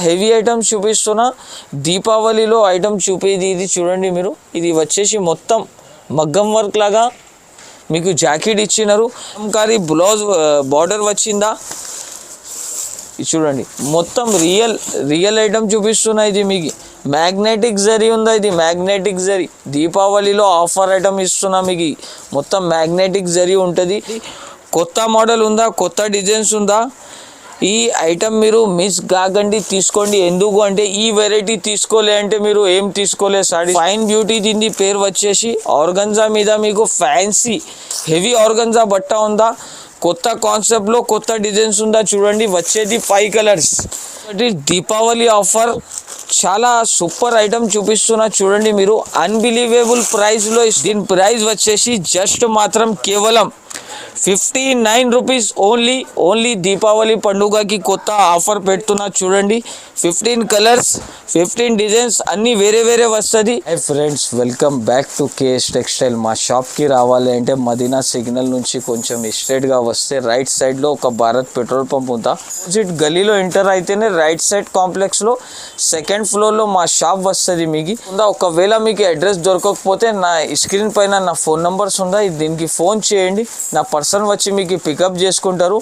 Heavy items చూపిస్తున్నా. దీపావళిలో item చూపేది ఇది చూడండి మీరు. ఇది వచ్చేసి మొత్తం మగ్గం వర్క్ లాగా మీకు జాకెట్ ఇచ్చినారు. కానీ బ్లౌజ్ బార్డర్ వచ్చిందా ఇది చూడండి. మొత్తం రియల్ ఐటమ్ చూపిస్తున్నా. ఇది మీకు మ్యాగ్నెటిక్ జరీ ఉందా, ఇది మ్యాగ్నెటిక్ జరీ. దీపావళిలో ఆఫర్ ఐటమ్ ఇస్తున్నా మీకు. మొత్తం మ్యాగ్నెటిక్ జరీ ఉంటుంది. కొత్త మోడల్ ఉందా, కొత్త డిజైన్స్ ఉందా, ఈ ఐటమ్ మీరు మిస్ కాకండి, తీసుకోండి. ఎందుకు అంటే ఈ వెరైటీ తీసుకోలే అంటే మీరు ఏం తీసుకోలే సారీ. ఫైన్ బ్యూటీ దీని పేరు వచ్చేసి. ఆర్గంజా మీద మీకు ఫ్యాన్సీ హెవీ ఆర్గంజా బట్ట ఉందా, కొత్త కాన్సెప్ట్లో కొత్త డిజైన్స్ ఉందా చూడండి. వచ్చేది 5 కలర్స్. దీపావళి ఆఫర్ చాలా సూపర్ ఐటమ్ చూపిస్తున్నా చూడండి మీరు. అన్బిలీవేబుల్ ప్రైస్లో దీని ప్రైస్ వచ్చేసి జస్ట్ మాత్రం కేవలం 59 రూపీస్ ఓన్లీ. దీపావళి పండుగకి కొత్త ఆఫర్ పెడుతున్నా చూడండి. 15 కలర్స్, 15 డిజైన్స్ అన్నీ వేరే వస్తుంది. Hi friends, welcome back to KS textile. మా షాప్కి రావాలి అంటే మదీనా సిగ్నల్ నుంచి కొంచెం స్ట్రైట్గా వస్తే రైట్ సైడ్లో ఒక భారత్ పెట్రోల్ పంప్ ఉందా, ఆపోజిట్ గలీలో ఎంటర్ అయితేనే రైట్ సైడ్ కాంప్లెక్స్లో సెకండ్ ఫ్లోర్లో మా షాప్ వస్తుంది మీకు. ఒకవేళ మీకు అడ్రస్ దొరకకపోతే నా స్క్రీన్ పైన నా ఫోన్ నెంబర్స్ ఉందా, దీనికి ఫోన్ చేయండి. నా పర్సన్ వచ్చి మీకు పికప్ చేసుకుంటారు.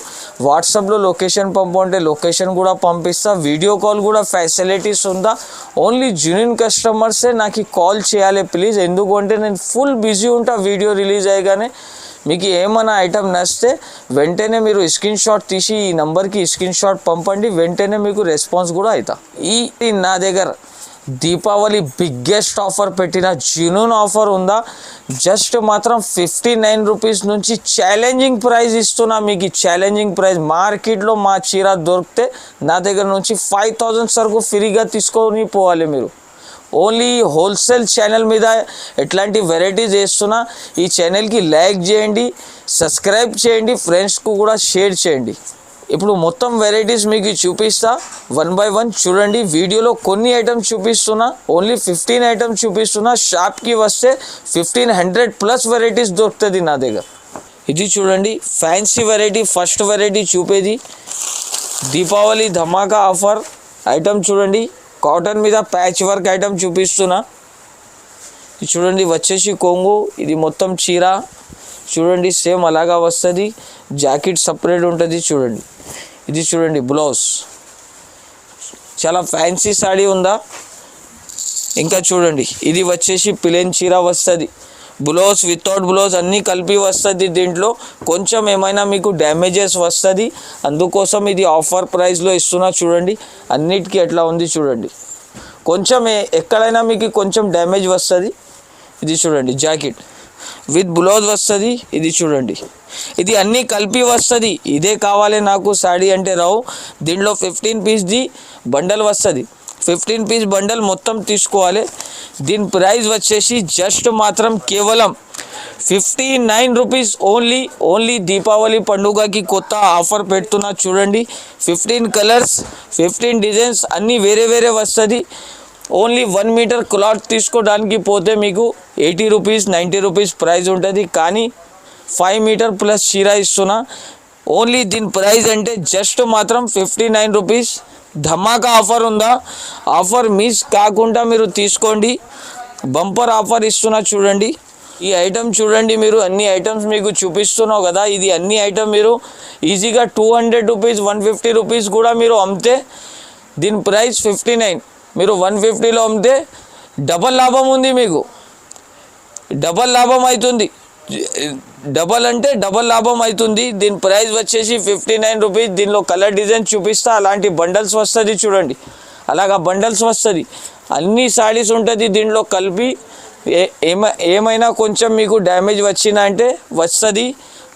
వాట్సాప్లో లొకేషన్ పంపంటే లొకేషన్ కూడా పంపిస్తా. వీడియో కాల్ కూడా ఫెసిలిటీస్ ఉందా. ఓన్లీ జెన్యూన్ కస్టమర్సే నాకు కాల్ చేయాలి ప్లీజ్. ఎందుకంటే నేను ఫుల్ బిజీ ఉంటా. వీడియో రిలీజ్ అయ్యగానే మీకు ఏమైనా ఐటమ్ నచ్చితే వెంటనే మీరు స్క్రీన్ షాట్ తీసి ఈ నెంబర్కి స్క్రీన్ షాట్ పంపండి. వెంటనే మీకు రెస్పాన్స్ కూడా అవుతా. ఈ నా దగ్గర దీపావళి బిగ్గెస్ట్ ఆఫర్ పెట్టిన జెన్యూన్ ఆఫర్ ఉందా. జస్ట్ మాత్రం 59 రూపీస్ నుంచి ఛాలెంజింగ్ ప్రైస్ ఇస్తున్నా మీకు. ఛాలెంజింగ్ ప్రైస్ మార్కెట్లో మా చీర దొరికితే నా దగ్గర నుంచి 5000 సరుకు ఫ్రీగా తీసుకొని పోవాలి మీరు. ఓన్లీ హోల్సేల్ ఛానల్ మీద ఎట్లాంటి వెరైటీస్ వేస్తున్నా. ఈ ఛానల్కి లైక్ చేయండి, సబ్స్క్రైబ్ చేయండి, ఫ్రెండ్స్కు కూడా షేర్ చేయండి. ఇప్పుడు మొత్తం వెరైటీస్ మీకు చూపిస్తా 1 by 1 చూడండి. వీడియోలో కొన్ని ఐటమ్స్ చూపిస్తున్నా, ఓన్లీ 15 ఐటమ్స్ చూపిస్తున్నా. షాప్కి వస్తే 1500+ వెరైటీస్ దొరుకుతుంది నా దగ్గర. ఇది చూడండి ఫ్యాన్సీ వెరైటీ. ఫస్ట్ వెరైటీ చూపేది దీపావళి ధమాకా ఆఫర్ ఐటమ్ చూడండి. కాటన్ మీద ప్యాచ్ వర్క్ ఐటమ్ చూపిస్తున్నా. ఇది చూడండి వచ్చేసి కొంగు, ఇది మొత్తం చీర చూడండి. సేమ్ అలాగా వస్తుంది. జాకెట్ సపరేట్ ఉంటుంది చూడండి. ఇది చూడండి బ్లౌజ్, చాలా ఫ్యాన్సీ సాడీ ఉందా. ఇంకా చూడండి ఇది వచ్చేసి ప్లెయిన్ చీర వస్తుంది. బ్లౌజ్ వితౌట్ బ్లౌజ్ అన్నీ కలిపి వస్తుంది. దీంట్లో కొంచెం ఏమైనా మీకు డ్యామేజెస్ వస్తుంది, అందుకోసం ఇది ఆఫర్ ప్రైస్లో ఇస్తున్నా చూడండి. అన్నిటికీ ఎట్లా ఉంది చూడండి. కొంచెం ఎక్కడైనా మీకు కొంచెం డ్యామేజ్ వస్తుంది. ఇది చూడండి జాకెట్ విత్ బ్లౌజ్ వస్తుంది. ఇది చూడండి, ఇది అన్నీ కలిపి వస్తుంది. ఇదే కావాలి నాకు సాడీ అంటే రావు. దీంట్లో 15 పీస్ది బండల్ వస్తుంది. 15 పీస్ బండల్ మొత్తం తీసుకోవాలి. దీని ప్రైస్ వచ్చేసి జస్ట్ మాత్రం కేవలం 59 రూపీస్ ఓన్లీ. దీపావళి పండుగకి కొత్త ఆఫర్ పెడుతున్నా చూడండి. 15 కలర్స్, 15 డిజైన్స్ అన్నీ వేరే వస్తుంది. ఓన్లీ 1 మీటర్ క్లాత్ తీసుకోవడానికి పోతే మీకు 80 రూపీస్ 90 రూపీస్ ప్రైస్ ఉంటుంది. కానీ 5 మీటర్ ప్లస్ చీర ఇస్తున్నా. ఓన్లీ దీని ప్రైస్ అంటే జస్ట్ మాత్రం 59 రూపీస్. ధమాకా ఆఫర్ ఉందా. ఆఫర్ మిస్ కాకుండా మీరు తీసుకోండి. బంపర్ ఆఫర్ ఇస్తున్నా చూడండి. ఈ ఐటమ్ చూడండి మీరు. అన్ని ఐటమ్స్ మీకు చూపిస్తున్నావు కదా. ఇది అన్ని ఐటమ్ మీరు ఈజీగా 200 రూపీస్ 150 రూపీస్ కూడా మీరు అమ్మితే దీని ప్రైస్ 59. మీరు 150లో అమ్మితే డబల్ లాభం ఉంది మీకు. డబల్ లాభం అవుతుంది. డబల్ అంటే డబల్ లాభం అవుతుంది. దీని ప్రైస్ వచ్చేసి 59 రూపీస్. దీనిలో కలర్ డిజైన్ చూపిస్తా. అలాంటి బండల్స్ వస్తుంది చూడండి. అలాగా బండల్స్ వస్తుంది. అన్ని సారీస్ ఉంటుంది దీంట్లో కలిపి. ఏమైనా కొంచెం మీకు డ్యామేజ్ వచ్చినా అంటే వస్తుంది.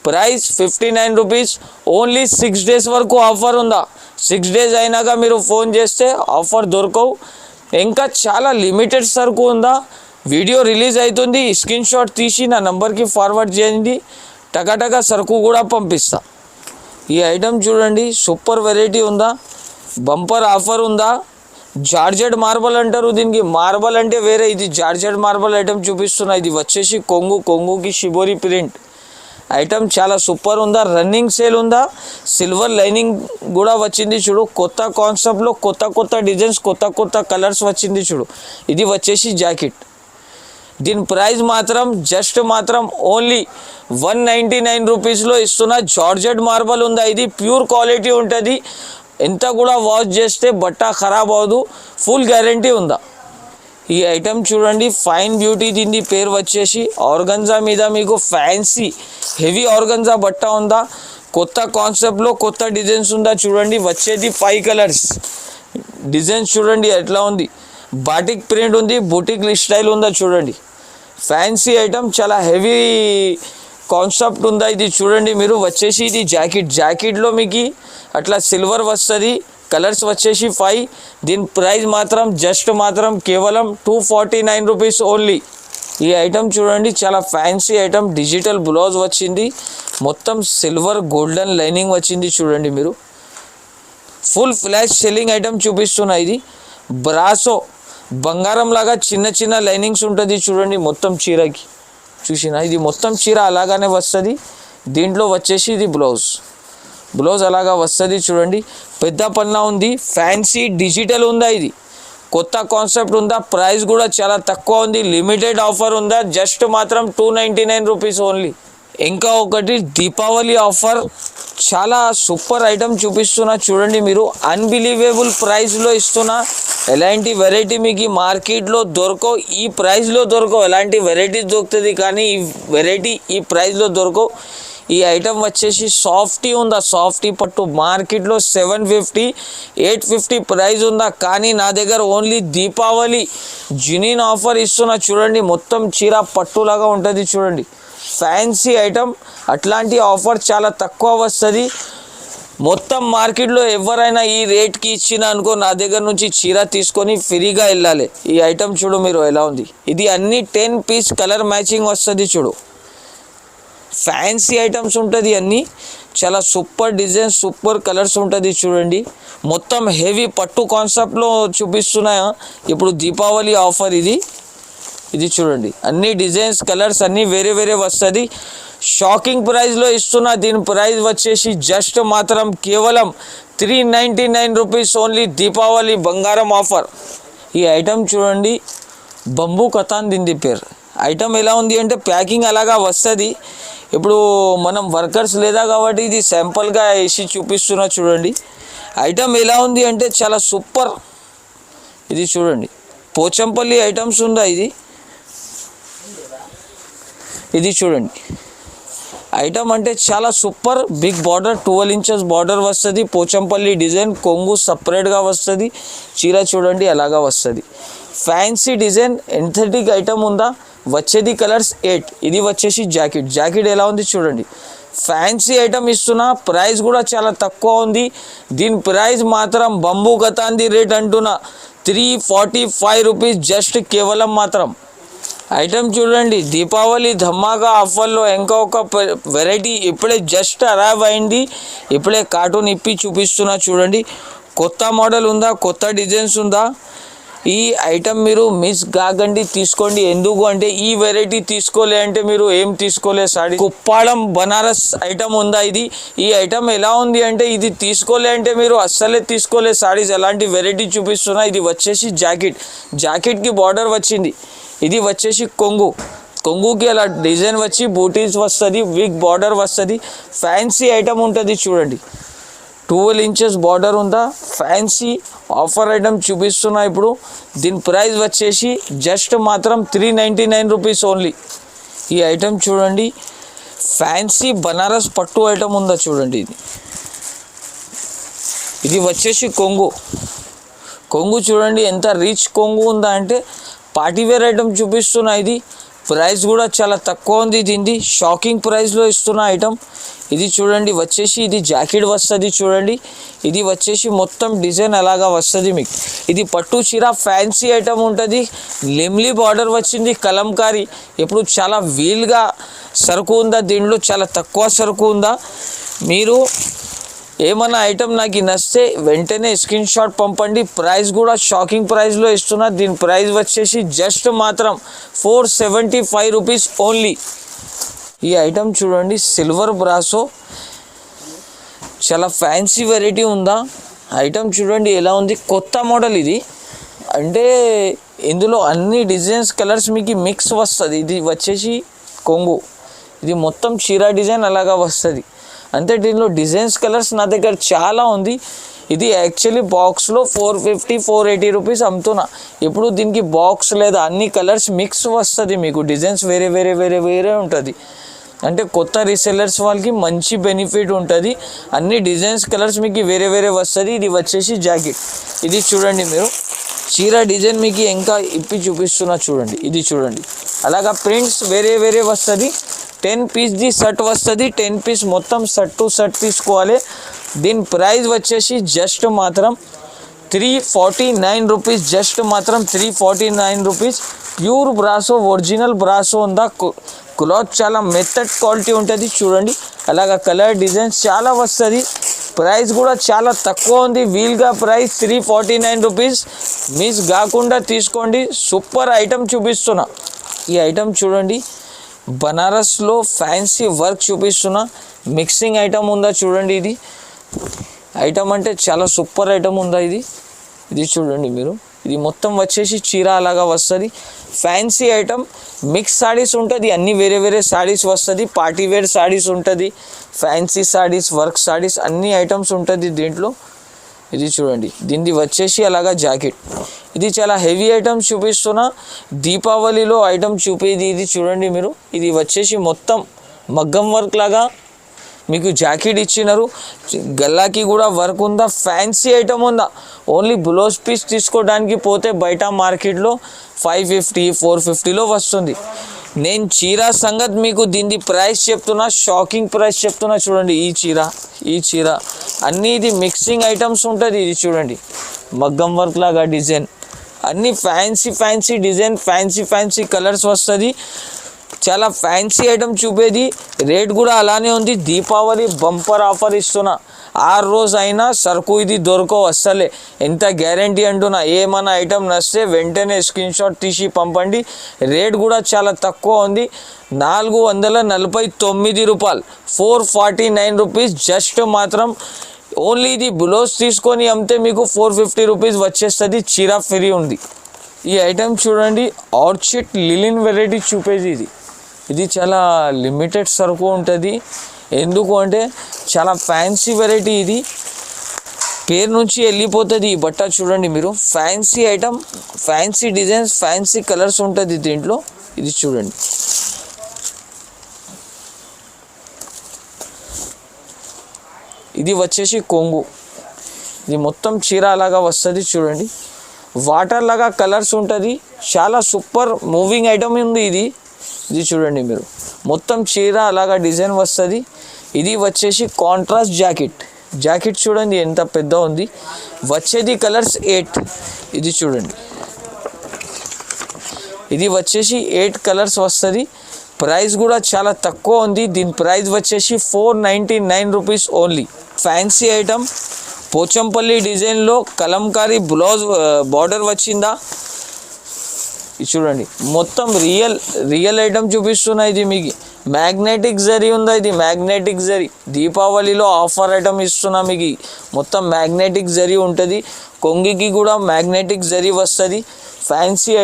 Price 59 rupees. ఓన్లీ 6 డేస్ వరకు ఆఫర్ ఉందా. 6 డేస్ అయినాక మీరు ఫోన్ చేస్తే ఆఫర్ దొరకవు. ఇంకా చాలా లిమిటెడ్ సరుకు ఉందా. వీడియో రిలీజ్ అవుతుంది, స్క్రీన్ షాట్ తీసి నా నెంబర్కి ఫార్వర్డ్ చేయండి. టకాటకా సరుకు కూడా పంపిస్తా. ఈ ఐటమ్ చూడండి సూపర్ వెరైటీ ఉందా. బంపర్ ఆఫర్ ఉందా. జార్జెట్ మార్బల్ అంటారు దీనికి. మార్బల్ అంటే వేరే, ఇది జార్జెట్ మార్బల్ ఐటమ్ చూపిస్తున్నా. ఇది వచ్చేసి కొంగుకి షిబోరి ప్రింట్. ఐటమ్ చాలా సూపర్ ఉందా, రన్నింగ్ సేల్ ఉందా, సిల్వర్ లైనింగ్ కూడా వచ్చింది చూడు. కొత్త కాన్సెప్ట్లో కొత్త కొత్త డిజైన్స్, కొత్త కొత్త కలర్స్ వచ్చింది చూడు. ఇది వచ్చేసి జాకెట్. దీని ప్రైస్ మాత్రం జస్ట్ మాత్రం ఓన్లీ 199 రూపీస్లో ఇస్తున్నా. జార్జెట్ మార్బల్ ఉందా, ఇది ప్యూర్ క్వాలిటీ ఉంటుంది. ఎంత కూడా వాష్ చేస్తే బట్ట ఖరాబ్ అవ్వదు, ఫుల్ గ్యారంటీ ఉందా. ఈ ఐటమ్ చూడండి, ఫైన్ బ్యూటీ. దీని పేరు వచ్చేసి ఆర్గంజా మీద మీకు ఫ్యాన్సీ హెవీ ఆర్గంజా బట్ట ఉందా. కొత్త కాన్సెప్ట్లో కొత్త డిజైన్స్ ఉందా చూడండి. వచ్చేది 5 కలర్స్. డిజైన్స్ చూడండి ఎట్లా ఉంది, బాటిక్ ప్రింట్ ఉంది, బుటిక్ స్టైల్ ఉందా చూడండి. ఫ్యాన్సీ ఐటమ్, చాలా హెవీ కాన్సెప్ట్ ఉందా. ఇది చూడండి మీరు. వచ్చేసి ఇది జాకెట్లో మీకు అట్లా సిల్వర్ వస్తుంది. కలర్స్ వచ్చేసి 5. దీని ప్రైస్ మాత్రం జస్ట్ మాత్రం కేవలం 249 రూపీస్ ఓన్లీ. ఈ ఐటమ్ చూడండి, చాలా ఫ్యాన్సీ ఐటమ్. డిజిటల్ బ్లౌజ్ వచ్చింది, మొత్తం సిల్వర్ గోల్డెన్ లైనింగ్ వచ్చింది చూడండి మీరు. ఫుల్ ఫ్లాష్ సెల్లింగ్ ఐటమ్ చూపిస్తున్నా. ఇది బ్రాసో బంగారం లాగా చిన్న చిన్న లైనింగ్స్ ఉంటుంది చూడండి మొత్తం చీరకి. చూసినా, ఇది మొత్తం చీర అలాగానే వస్తుంది. దీంట్లో వచ్చేసి ఇది బ్లౌజ్ అలాగా వస్తుంది చూడండి. పెద్ద పన్నా ఉంది, ఫ్యాన్సీ డిజిటల్ ఉందా. ఇది కొత్త కాన్సెప్ట్ ఉందా. ప్రైస్ కూడా చాలా తక్కువ ఉంది, లిమిటెడ్ ఆఫర్ ఉందా. జస్ట్ మాత్రం 299 రూపీస్ ఓన్లీ. ఇంకా ఒకటి దీపావళి ఆఫర్, చాలా సూపర్ ఐటమ్ చూపిస్తున్నా చూడండి మీరు. అన్బిలీవేబుల్ ప్రైస్లో ఇస్తున్నా. ఎలాంటి వెరైటీ మీకు మార్కెట్లో దొరకవు, ఈ ప్రైస్లో దొరకవు. ఎలాంటి వెరైటీస్ దొరుకుతుంది కానీ ఈ వెరైటీ ఈ ప్రైస్లో దొరకవు. ఈ ఐటమ్ వచ్చేసి సాఫ్టీ ఉందా, సాఫ్టీ పట్టు. మార్కెట్లో 750 850 ప్రైస్ ఉందా, కానీ నా దగ్గర ఓన్లీ దీపావళి జినిన్ ఆఫర్ ఇస్తున్నా చూడండి. మొత్తం చీర పట్టులాగా ఉంటుంది చూడండి. ఫ్యాన్సీ ఐటమ్, అట్లాంటి ఆఫర్ చాలా తక్కువ వస్తుంది. మొత్తం మార్కెట్లో ఎవరైనా ఈ రేట్కి ఇచ్చిన అనుకో, నా దగ్గర నుంచి చీర తీసుకొని ఫ్రీగా వెళ్ళాలి. ఈ ఐటమ్ చూడు మీరు ఎలా ఉంది. ఇది అన్ని 10 పీస్ కలర్ మ్యాచింగ్ వస్తుంది చూడు. ఫ్యాన్సీ ఐటమ్స్ ఉంటుంది అన్నీ, చాలా సూపర్ డిజైన్, సూపర్ కలర్స్ ఉంటుంది చూడండి. మొత్తం హెవీ పట్టు కాన్సెప్ట్లో చూపిస్తున్నా ఇప్పుడు దీపావళి ఆఫర్. ఇది చూడండి, అన్ని డిజైన్స్ కలర్స్ అన్నీ వేరే వేరే వస్తుంది. షాకింగ్ ప్రైస్లో ఇస్తున్నా. దీని ప్రైస్ వచ్చేసి జస్ట్ మాత్రం కేవలం 399 రూపీస్ ఓన్లీ. దీపావళి బంగారం ఆఫర్. ఈ ఐటమ్ చూడండి, బంబూ కథాన్ దీని పేరు. ఐటమ్ ఎలా ఉంది అంటే ప్యాకింగ్ అలాగా వస్తుంది. ఇప్పుడు మనం వర్కర్స్ లేదా కాబట్టి ఇది శాంపుల్గా వేసి చూపిస్తున్నా చూడండి. ఐటమ్ ఎలా ఉంది అంటే చాలా సూపర్. ఇది చూడండి, పోచంపల్లి ఐటమ్స్ ఉందా. ఇది చూడండి, ఐటమ్ అంటే చాలా super. Big border, 12 inches border వస్తుంది. పోచంపల్లి డిజైన్, కొంగు సపరేట్గా వస్తుంది. చీర చూడండి అలాగా వస్తుంది. ఫ్యాన్సీ డిజైన్, ఎంథెటిక్ ఐటమ్ ఉందా. వచ్చేది కలర్స్ 8. ఇది వచ్చేసి జాకెట్ ఎలా ఉంది చూడండి. ఫ్యాన్సీ ఐటమ్ ఇస్తున్నా. ప్రైస్ కూడా చాలా తక్కువ ఉంది. దీని ప్రైస్ మాత్రం బంబూ గతాంది రేట్ అంటున్నా 345 రూపీస్ జస్ట్ కేవలం మాత్రం. ఐటమ్ చూడండి, దీపావళి ధమాకా ఆఫర్లో ఇంకా ఒక వెరైటీ ఇప్పుడే జస్ట్ అరైవ్ అయింది. ఇప్పుడే కార్టూన్ ఇప్పి చూపిస్తున్నా చూడండి. కొత్త మోడల్ ఉందా, కొత్త డిజైన్స్ ఉందా. ఈ ఐటమ్ మీరు మిస్ కాకండి, తీసుకోండి. ఎందుకు అంటే ఈ వెరైటీ తీసుకోలే అంటే మీరు ఏం తీసుకోలే. సాడీ కుప్పాళం బనారస్ ఐటమ్ ఉందా. ఈ ఐటమ్ ఎలా ఉంది అంటే ఇది తీసుకోలే అంటే మీరు అస్సలే తీసుకోలే. సాడీస్ ఎలాంటి వెరైటీ చూపిస్తున్నా. ఇది వచ్చేసి జాకెట్కి బార్డర్ వచ్చింది. ఇది వచ్చేసి కొంగుకి అలా డిజైన్ వచ్చి బూటీస్ వస్తుంది, బిగ్ బార్డర్ వస్తుంది. ఫ్యాన్సీ ఐటమ్ ఉంటుంది చూడండి. 12 ఇంచెస్ బార్డర్ ఉందా. ఫ్యాన్సీ ఆఫర్ ఐటమ్ చూపిస్తున్నా ఇప్పుడు. దీని ప్రైస్ వచ్చేసి జస్ట్ మాత్రం 399 రూపీస్ ఓన్లీ. ఈ ఐటమ్ చూడండి, ఫ్యాన్సీ బనారస్ పట్టు ఐటమ్ ఉందా చూడండి. ఇది వచ్చేసి కొంగు చూడండి ఎంత రిచ్ కొంగు ఉందా అంటే పార్టీవేర్ ఐటమ్ చూపిస్తున్నా. ఇది ప్రైస్ కూడా చాలా తక్కువ ఉంది. దీనిది షాకింగ్ ప్రైస్లో ఇస్తున్న ఐటమ్. ఇది చూడండి, వచ్చేసి ఇది జాకెట్ వస్తుంది చూడండి. ఇది వచ్చేసి మొత్తం డిజైన్ అలాగా వస్తుంది మీకు. ఇది పట్టు చీర ఫ్యాన్సీ ఐటమ్ ఉంటుంది. లిమ్లీ బార్డర్ వచ్చింది, కలంకారీ. ఇప్పుడు చాలా వీల్గా సరుకు ఉందా, దీంట్లో చాలా తక్కువ సరుకు ఉందా. మీరు ఏమన్నా ఐటమ్ నాకు నచ్చితే వెంటనే స్క్రీన్ షాట్ పంపండి. ప్రైస్ కూడా షాకింగ్ ప్రైస్లో ఇస్తున్నా. దీని ప్రైస్ వచ్చేసి జస్ట్ మాత్రం 475 రూపీస్ ఓన్లీ. ఈ ఐటమ్ చూడండి, సిల్వర్ బ్రాసో, చాలా ఫ్యాన్సీ వెరైటీ ఉందా. ఐటమ్ చూడండి ఎలా ఉంది, కొత్త మోడల్ ఇది. అంటే ఇందులో అన్ని డిజైన్స్ కలర్స్ మీకు మిక్స్ వస్తుంది. ఇది వచ్చేసి కొంగు, ఇది మొత్తం చీర డిజైన్ అలాగా వస్తుంది. అంటే దీనిలో డిజైన్స్ కలర్స్ నా దగ్గర చాలా ఉంది. ఇది యాక్చువల్లీ బాక్స్లో 450-480 రూపీస్ అమ్ముతున్నా. ఇప్పుడు దీనికి బాక్స్ లేదా అన్ని కలర్స్ మిక్స్ వస్తుంది. మీకు డిజైన్స్ వేరే వేరే వేరే వేరే ఉంటుంది. అంటే కొత్త రీసెల్లర్స్ వాళ్ళకి మంచి బెనిఫిట్ ఉంటుంది. అన్ని డిజైన్స్ కలర్స్ మీకు వేరే వేరే వస్తుంది. ఇది వచ్చేసి జాకెట్. ఇది చూడండి మీరు, చీర డిజైన్ మీకు ఇంకా ఇప్పి చూపిస్తున్నా చూడండి. ఇది చూడండి, అలాగా ప్రింట్స్ వేరే వేరే వస్తుంది. 10 పీస్ది షర్ట్ వస్తుంది. 10 పీస్ మొత్తం షర్ట్ టు షర్ట్ తీసుకోవాలి. దీని ప్రైస్ వచ్చేసి జస్ట్ మాత్రం 349 రూపీస్. జస్ట్ మాత్రం 349 rupees. Pure brasso, original brasso ఉందా. క్లాత్ చాలా మెత్తడ్ క్వాలిటీ ఉంటుంది చూడండి. అలాగా కలర్ డిజైన్స్ చాలా వస్తుంది. ప్రైస్ కూడా చాలా తక్కువ ఉంది. వీల్గా ప్రైస్ 349 రూపీస్. మిస్ కాకుండా తీసుకోండి. సూపర్ ఐటమ్ చూపిస్తున్నా. ఈ ఐటమ్ చూడండి, బనారస్లో ఫ్యాన్సీ వర్క్ చూపిస్తున్నా. మిక్సింగ్ ఐటమ్ ఉందా చూడండి. ఇది ఐటమ్ అంటే చాలా సూపర్ ఐటమ్ ఉందా. ఇది చూడండి మీరు, ఇది మొత్తం వచ్చేసి చీర అలాగా వస్తుంది. ఫ్యాన్సీ ఐటమ్, మిక్స్ సారీస్ ఉంటుంది. అన్నీ వేరే వేరే సారీస్ వస్తుంది. పార్టీ వేర్ సారీస్ ఉంటుంది, ఫ్యాన్సీ సారీస్, వర్క్ సారీస్, అన్ని ఐటమ్స్ ఉంటుంది దీంట్లో. ఇది చూడండి, దీనిది వచ్చేసి అలాగా జాకెట్. ఇది చాలా హెవీ ఐటమ్స్ చూపిస్తున్నా. దీపావళిలో ఐటమ్ చూపేది ఇది చూడండి మీరు. ఇది వచ్చేసి మొత్తం మగ్గం వర్క్ లాగా మీకు జాకెట్ ఇచ్చినారు. గల్లాకి కూడా వర్క్ ఉందా. ఫ్యాన్సీ ఐటమ్ ఉందా. ఓన్లీ బ్లౌజ్ పీస్ తీసుకోవడానికి పోతే బయట మార్కెట్లో 550-450లో వస్తుంది. నేను చీర సంగతి మీకు దీని ప్రైస్ చెప్తున్నా, షాకింగ్ ప్రైస్ చెప్తున్నా చూడండి. ఈ చీర అన్నీ ఇది మిక్సింగ్ ఐటమ్స్ ఉంటుంది. ఇది చూడండి, మగ్గం వర్క్ లాగా డిజైన్, అన్నీ ఫ్యాన్సీ డిజైన్, ఫ్యాన్సీ కలర్స్ వస్తుంది. చాలా ఫ్యాన్సీ ఐటమ్ చూపేది. రేట్ కూడా అలానే ఉంది. దీపావళి బంపర్ ఆఫర్ ఇస్తున్నా. 6 రోజు అయినా సరుకు ఇది దొరకవు అస్సలే. ఎంత గ్యారంటీ అంటున్నా. ఏమన్నా ఐటమ్ నచ్చితే వెంటనే స్క్రీన్ షాట్ తీసి పంపండి. రేట్ కూడా చాలా తక్కువ ఉంది. 449 రూపాయలు, 449 రూపీస్. జస్ట్ మాత్రం ఓన్లీ ఇది బ్లౌజ్ తీసుకొని అమ్మితే మీకు 450 రూపీస్ వచ్చేస్తుంది. చీర ఫ్రీ ఉంది. ఈ ఐటమ్ చూడండి, ఆర్చిడ్ లిలిన్ వెరైటీ చూపేది. ఇది చాలా లిమిటెడ్ సరుకు ఉంటుంది. ఎందుకు అంటే చాలా ఫ్యాన్సీ వెరైటీ. ఇది పేరు నుంచి వెళ్ళిపోతుంది ఈ బట్ట. చూడండి మీరు, fancy item, fancy designs, fancy colours ఉంటుంది దీంట్లో. ఇది చూడండి, ఇది వచ్చేసి కొంగు. ఇది మొత్తం చీర అలాగా వస్తుంది చూడండి. వాటర్ లాగా కలర్స్ ఉంటుంది. చాలా సూపర్ మూవింగ్ ఐటమ్ ఉంది ఇది చూడండి మీరు, మొత్తం చీర అలాగా డిజైన్ వస్తుంది. ఇది వచ్చేసి కాంట్రాస్ట్ జాకెట్ చూడండి ఎంత పెద్ద ఉంది. వచ్చేది కలర్స్ 8. ఇది చూడండి, ఇది వచ్చేసి 8 కలర్స్ వస్తుంది. ప్రైస్ కూడా చాలా తక్కువ ఉంది. దీని ప్రైస్ వచ్చేసి 499 rupees only. Fancy item, Pochampally డిజైన్లో కలంకారీ బ్లౌజ్ బార్డర్ వచ్చిందా. ఇది చూడండి, మొత్తం రియల్ ఐటమ్ చూపిస్తున్నా. ఇది మీకు మ్యాగ్నెటిక్ జరీ ఉందా. ఇది మ్యాగ్నెటిక్ జరీ దీపావళిలో ఆఫర్ ఐటమ్ ఇస్తున్నా. మీకు మొత్తం మ్యాగ్నెటిక్ జరీ ఉంటుంది. కొంగికి కూడా మ్యాగ్నెటిక్ జరీ వస్తుంది. ఫ్యాన్సీ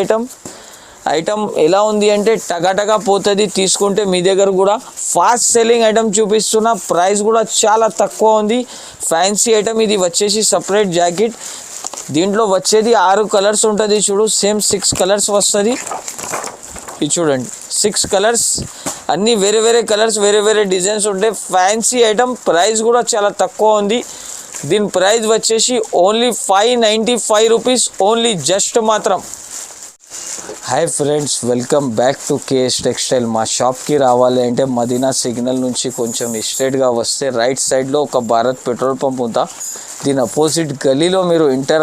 ఐటమ్ ఎలా ఉంది అంటే టగాటగా పోతుంది తీసుకుంటే. మీ దగ్గర కూడా ఫాస్ట్ సెల్లింగ్ ఐటమ్ చూపిస్తున్నా. ప్రైస్ కూడా చాలా తక్కువ ఉంది. Fancy item. ఇది వచ్చేసి సపరేట్ జాకెట్. దీంట్లో వచ్చేది 6 కలర్స్ ఉంటుంది. చూడు, సేమ్ 6 కలర్స్ వస్తుంది. ఇది చూడండి, 6 కలర్స్, అన్నీ వేరే వేరే కలర్స్, వేరే వేరే డిజైన్స్ ఉంటాయి. Fancy item. ప్రైస్ కూడా చాలా తక్కువ ఉంది. దీని ప్రైస్ వచ్చేసి ఓన్లీ 595 రూపీస్ ఓన్లీ. జస్ట్ మాత్రం. Hi friends, welcome back to KS textile. మా షాప్కి రావాలి అంటే మదీనా సిగ్నల్ నుంచి కొంచెం స్ట్రైట్గా వస్తే రైట్ సైడ్లో ఒక భారత్ పెట్రోల్ పంప్ ఉందా. దీని అపోజిట్ గలీలో మీరు ఎంటర్